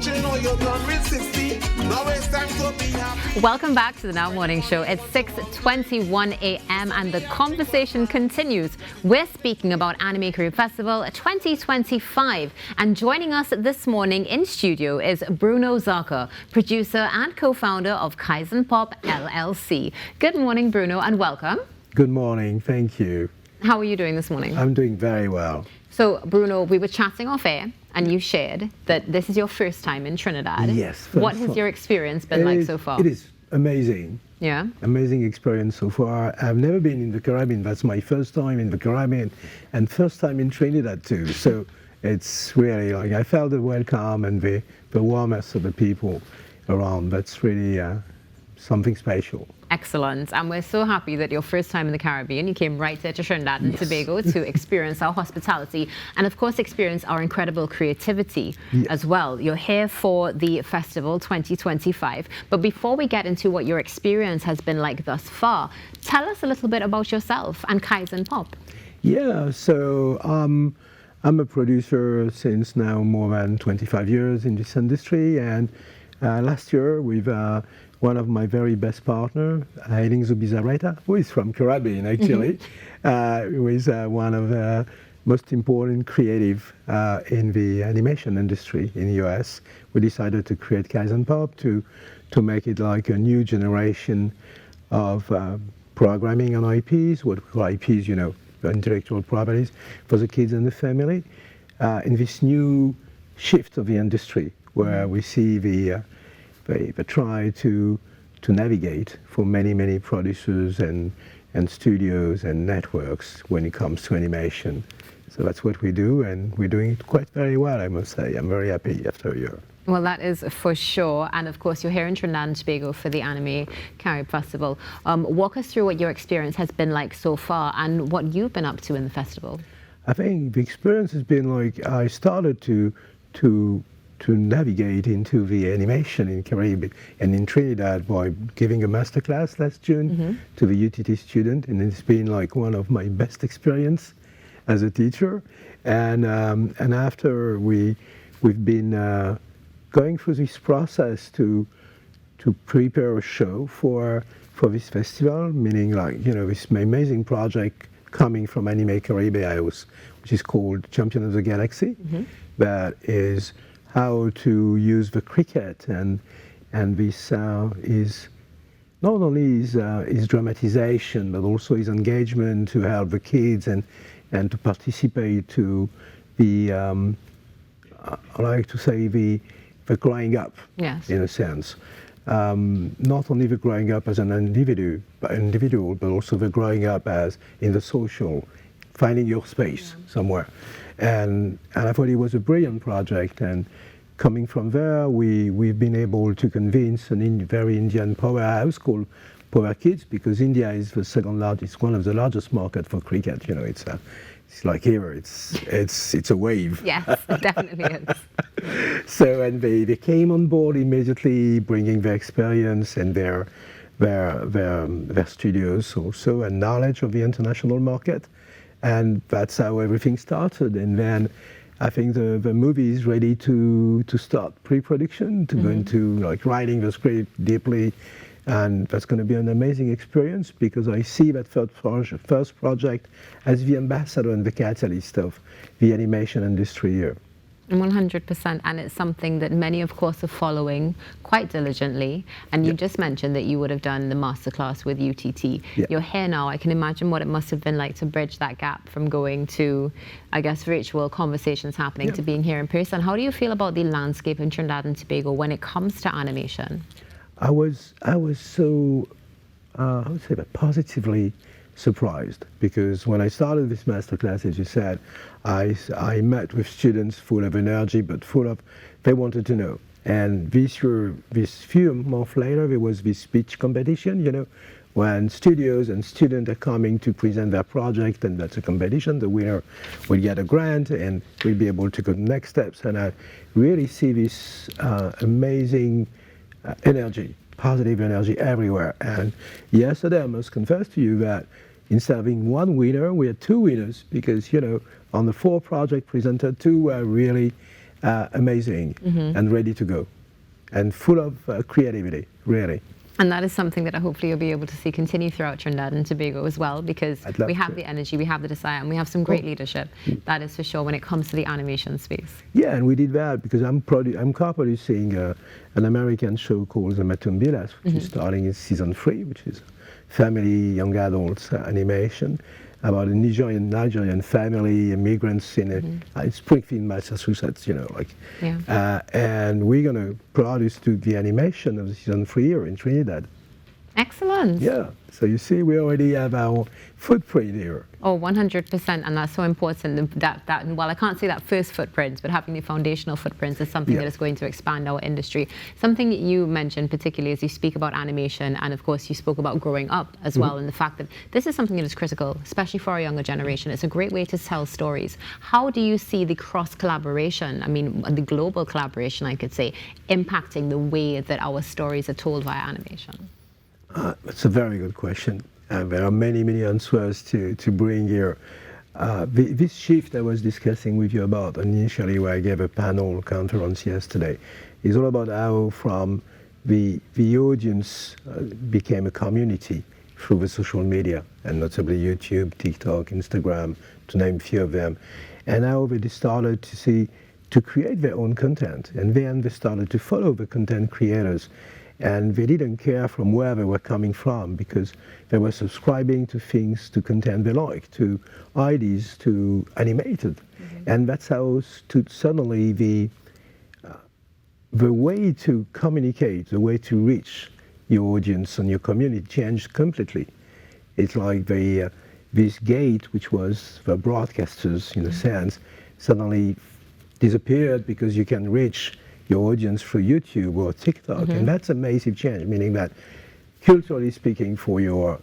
watching all you're done with 60. Now it's time to be happy. Welcome back to the Now Morning Show. It's 6:21 a.m. and the conversation continues. We're speaking about Animae Caribe Festival 2025. And joining us this morning in studio is Bruno Zarka, producer and co-founder of Kaizenpop LLC. Good morning, Bruno, and welcome. Good morning. Thank you. How are you doing this morning? I'm doing very well. So, Bruno, we were chatting off air, and you shared that this is your first time in Trinidad. Yes. What has your experience been like so far? It is amazing. Yeah? Amazing experience so far. I've never been in the Caribbean. That's my first time in the Caribbean, and first time in Trinidad too. So it's really like I felt the welcome and the warmth of the people around. That's really something special. Excellent. And we're so happy that your first time in the Caribbean, you came right here to Trinidad and Tobago to experience our hospitality and, of course, experience our incredible creativity as well. You're here for the festival 2025. But before we get into what your experience has been like thus far, tell us a little bit about yourself and Kaizenpop. Yeah, so I'm a producer since now more than 25 years in this industry. And last year, with one of my very best partners, Bruno, who is from Caribe actually, who is one of the most important creative in the animation industry in the US. We decided to create Kaizenpop to make it like a new generation of programming on IPs, what we call IPs, you know, intellectual properties, for the kids and the family, in this new shift of the industry where we see the try to navigate for many producers and studios and networks when it comes to animation. So that's what we do, and we're doing it quite very well, I must say. I'm very happy after a year. Well, that is for sure. And of course, you're here in Trinidad and Tobago for the Animae Caribe Festival. Walk us through what your experience has been like so far and what you've been up to in the festival. I think the experience has been like I started to navigate into the animation in Caribe and in Trinidad by giving a masterclass last June to the UTT student, and it's been like one of my best experience as a teacher. And after we've been going through this process to prepare a show for this festival, meaning like, you know, this amazing project coming from Animae Caribe House, which is called Champion of the Galaxy, that is how to use the cricket, and this is not only his dramatization but also his engagement to help the kids and to participate to the I like to say the growing up, in a sense. Not only the growing up as an individual, but also the growing up as in the social, finding your space somewhere. And I thought it was a brilliant project, and coming from there, we've been able to convince a very Indian powerhouse called Power Kids, because India is the second largest, one of the largest market for cricket. You know, it's like here, it's a wave. Yes, it definitely is. So, and they came on board immediately, bringing their experience and their studios also, and knowledge of the international market. And that's how everything started. And then I think the movie is ready to start pre-production, to go into like writing the script deeply. And that's going to be an amazing experience, because I see that first project as the ambassador and the catalyst of the animation industry here. 100%, and it's something that many, of course, are following quite diligently. And you just mentioned that you would have done the masterclass with UTT. You're here now. I can imagine what it must have been like to bridge that gap from going to, I guess, virtual conversations happening to being here in person. How do you feel about the landscape in Trinidad and Tobago when it comes to animation? I was so, I would say that positively surprised, because when I started this masterclass, as you said, I met with students full of energy, but full of, they wanted to know. And this few months later, there was this speech competition, you know, when studios and students are coming to present their project, and that's a competition. The winner will get a grant and will be able to go to next steps. And I really see this amazing energy, positive energy everywhere. And yesterday, I must confess to you that instead of having one winner, we had two winners, because, you know, on the 4 projects presented, 2 were really amazing and ready to go, and full of creativity, really. And that is something that hopefully you'll be able to see continue throughout Trinidad and Tobago as well, because we have the energy, we have the desire, and we have some great leadership. That is for sure when it comes to the animation space. Yeah, and we did that because I'm co-producing an American show called The Matumbilas, which is starting in season 3, which is family, young adults animation about a Nigerian family, immigrants in Springfield, Massachusetts, and we're going to produce the animation of the season 3 here in Trinidad. Excellent. Yeah, so you see, we already have our footprint here. Oh, 100%, and that's so important. Well, I can't say that first footprint, but having the foundational footprints is something that is going to expand our industry. Something you mentioned particularly as you speak about animation, and of course you spoke about growing up as well, and the fact that this is something that is critical, especially for our younger generation. It's a great way to tell stories. How do you see the cross-collaboration, I mean, the global collaboration, I could say, impacting the way that our stories are told via animation? That's a very good question. There are many, many answers to bring here. This shift I was discussing with you about initially, where I gave a panel conference yesterday, is all about how from the audience became a community through the social media, and notably YouTube, TikTok, Instagram, to name a few of them, and how they started to create their own content, and then they started to follow the content creators. And they didn't care from where they were coming from, because they were subscribing to things, to content they liked, to ideas, to animated. And that's how suddenly the way to communicate, the way to reach your audience and your community changed completely. It's like this gate, which was the broadcasters in a sense, suddenly disappeared, because you can reach your audience through YouTube or TikTok, and that's a massive change, meaning that culturally speaking, for your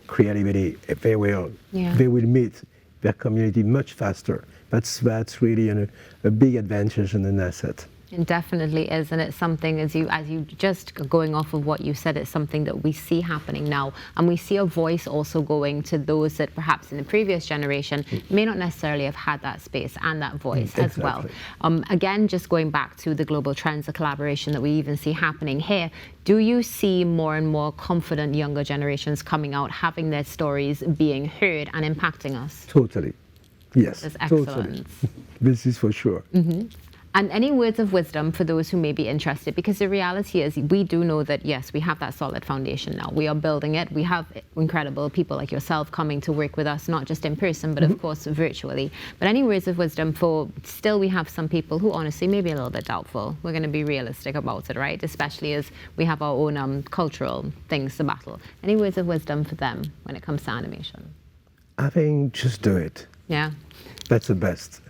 creativity, they will meet their community much faster. That's really a big advantage and an asset. It definitely is, and it's something, as you just going off of what you said, it's something that we see happening now, and we see a voice also going to those that perhaps in the previous generation may not necessarily have had that space and that voice as well. Again, just going back to the global trends of collaboration that we even see happening here, do you see more and more confident younger generations coming out, having their stories being heard and impacting us? Totally. Yes, That's excellent. Totally. This is for sure. And any words of wisdom for those who may be interested? Because the reality is, we do know that, yes, we have that solid foundation now. We are building it. We have incredible people like yourself coming to work with us, not just in person, but of course virtually. But any words of wisdom for, still we have some people who honestly may be a little bit doubtful. We're going to be realistic about it, right? Especially as we have our own cultural things to battle. Any words of wisdom for them when it comes to animation? I think just do it. Yeah. That's the best.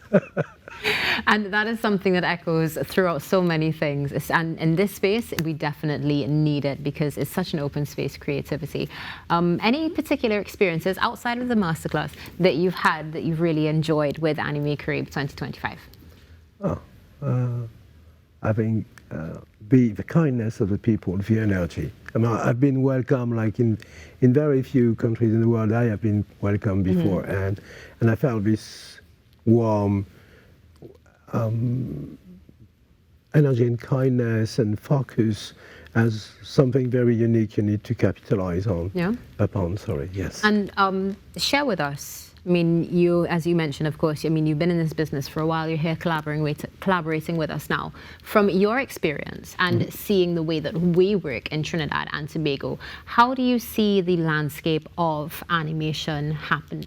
And that is something that echoes throughout so many things. And in this space, we definitely need it, because it's such an open space, creativity. Any particular experiences outside of the masterclass that you've had that you've really enjoyed with Animae Caribe 2025? I think the kindness of the people, the energy. I mean, I've been welcome, like in very few countries in the world, I have been welcomed before, and I felt this warm energy and kindness and focus as something very unique you need to capitalize on. Upon, sorry, yes. And share with us, I mean, you, as you mentioned, of course, I mean, you've been in this business for a while, you're here collaborating with us now. From your experience and seeing the way that we work in Trinidad and Tobago, how do you see the landscape of animation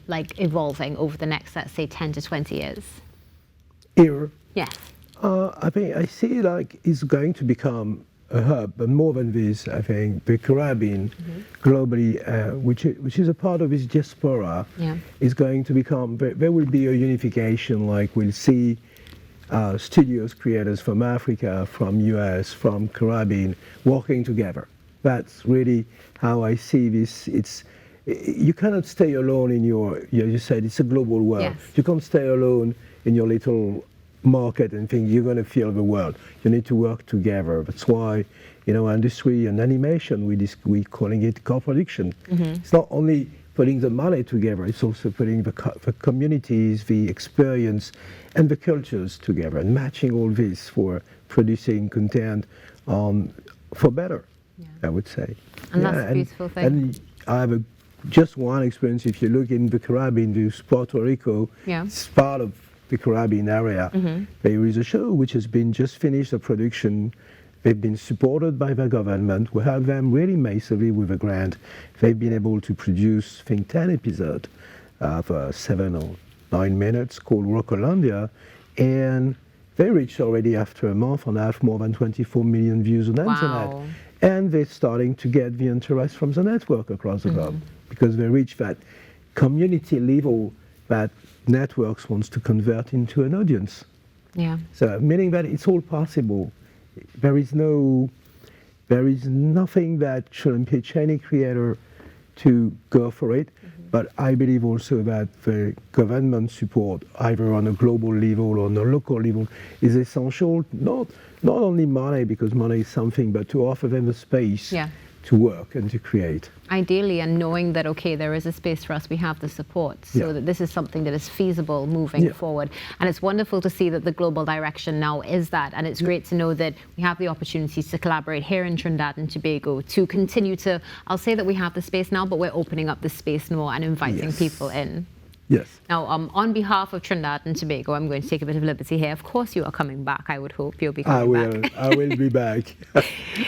evolving over the next, let's say, 10 to 20 years? Here? Yes. I think I see like it's going to become a hub, but more than this, I think the Caribbean globally, which is a part of this diaspora, is going to become, there will be a unification, like we'll see studios, creators from Africa, from US, from Caribbean, working together. That's really how I see this. You cannot stay alone in you said it's a global world. Yes. You can't stay alone in your little market and think you're going to feel the world. You need to work together. That's why, industry and animation, we're calling it co-production. It's not only putting the money together. It's also putting the communities, the experience, and the cultures together, and matching all this for producing content for better, I would say. And that's a beautiful thing. And I have just one experience. If you look in the Caribbean, there's Puerto Rico, it's part of the Caribbean area. There is a show which has been just finished, a production. They've been supported by the government. We have them really massively with a grant. They've been able to produce, I think, 10 episodes for 7 or 9 minutes called Rocolandia. And they reached already, after a month and a half, more than 24 million views on the internet. And they're starting to get the interest from the network across the globe, because they reach that community level that networks wants to convert into an audience. So meaning that it's all possible. There is nothing that should impede any creator to go for it. But I believe also that the government support, either on a global level or on a local level, is essential. Not only money, because money is something, but to offer them the space to work and to create. Ideally, and knowing that, okay, there is a space for us, we have the support, so that this is something that is feasible moving forward. And it's wonderful to see that the global direction now is that, and it's great to know that we have the opportunities to collaborate here in Trinidad and Tobago to continue to, I'll say that we have the space now, but we're opening up the space more and inviting people in. Now, on behalf of Trinidad and Tobago, I'm going to take a bit of liberty here. Of course, you are coming back. I would hope you'll be coming back. I will be back.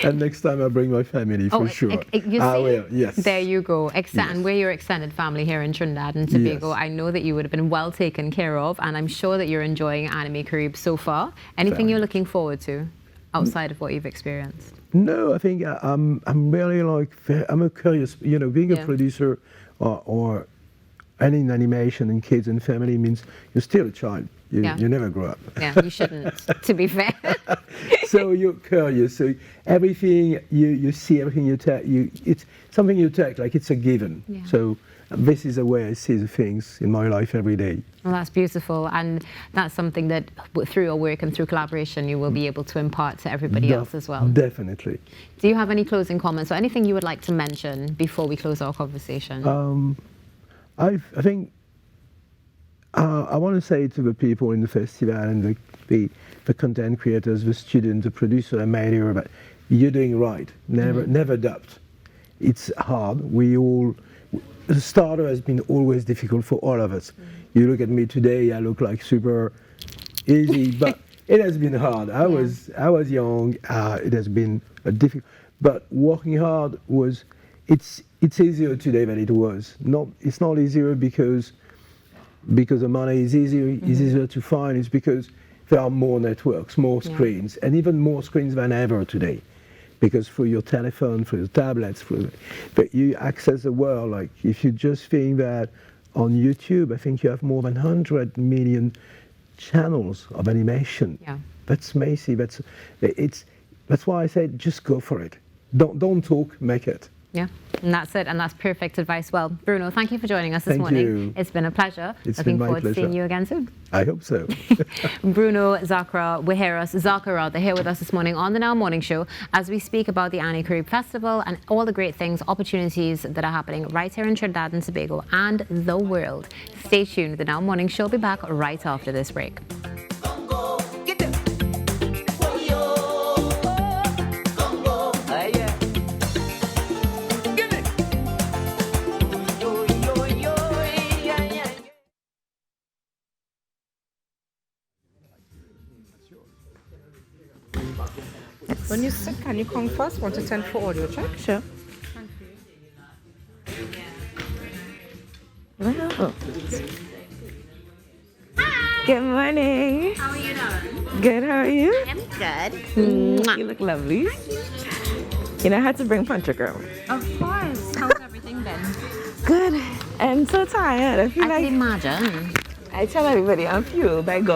And next time I'll bring my family, for sure. I will, yes. There you go. And we're your extended family here in Trinidad and Tobago. I know that you would have been well taken care of, and I'm sure that you're enjoying Animae Caribe so far. Anything you're looking forward to outside of what you've experienced? No, I think I'm really like, I'm a curious, being a producer or and in animation and kids and family means you're still a child. You never grow up. You shouldn't, to be fair. So you're curious. So everything you see, everything you take, it's something you take, like it's a given. So this is the way I see the things in my life every day. Well, that's beautiful. And that's something that through your work and through collaboration, you will be able to impart to everybody else as well. Definitely. Do you have any closing comments or anything you would like to mention before we close our conversation? I think I want to say to the people in the festival and the content creators, the students, the producer, the manager, but you're doing right. Never doubt. It's hard. The starter has been always difficult for all of us. You look at me today, I look like super easy, but it has been hard. I was young. It has been difficult, but working hard was. It's easier today than it was. It's not easier because the money is easier to find. It's because there are more networks, more screens, and even more screens than ever today. Because through your telephone, through your tablets, but you access the world. Like if you just think that on YouTube, I think you have more than 100 million channels of animation. That's massive. That's why I said just go for it. Don't talk, make it. And that's it, and that's perfect advice. Well, Bruno, thank you for joining us this morning. You. It's been a pleasure. Looking forward to seeing you again soon. I hope so. Bruno Zarka, here with us this morning on the Now Morning Show as we speak about the Animae Caribe Festival and all the great things, opportunities that are happening right here in Trinidad and Tobago and the world. Stay tuned. The Now Morning Show will be back right after this break. When you sit, can you count first? 1 to 10 for audio check? Sure. Wow. Hi. Good morning. How are you doing? Good, how are you? I'm good. You look lovely. You know, I had to bring Puncher Girl. Of course. How's everything been? Good. I'm so tired. I feel I like can imagine. I tell everybody I'm fueled by God.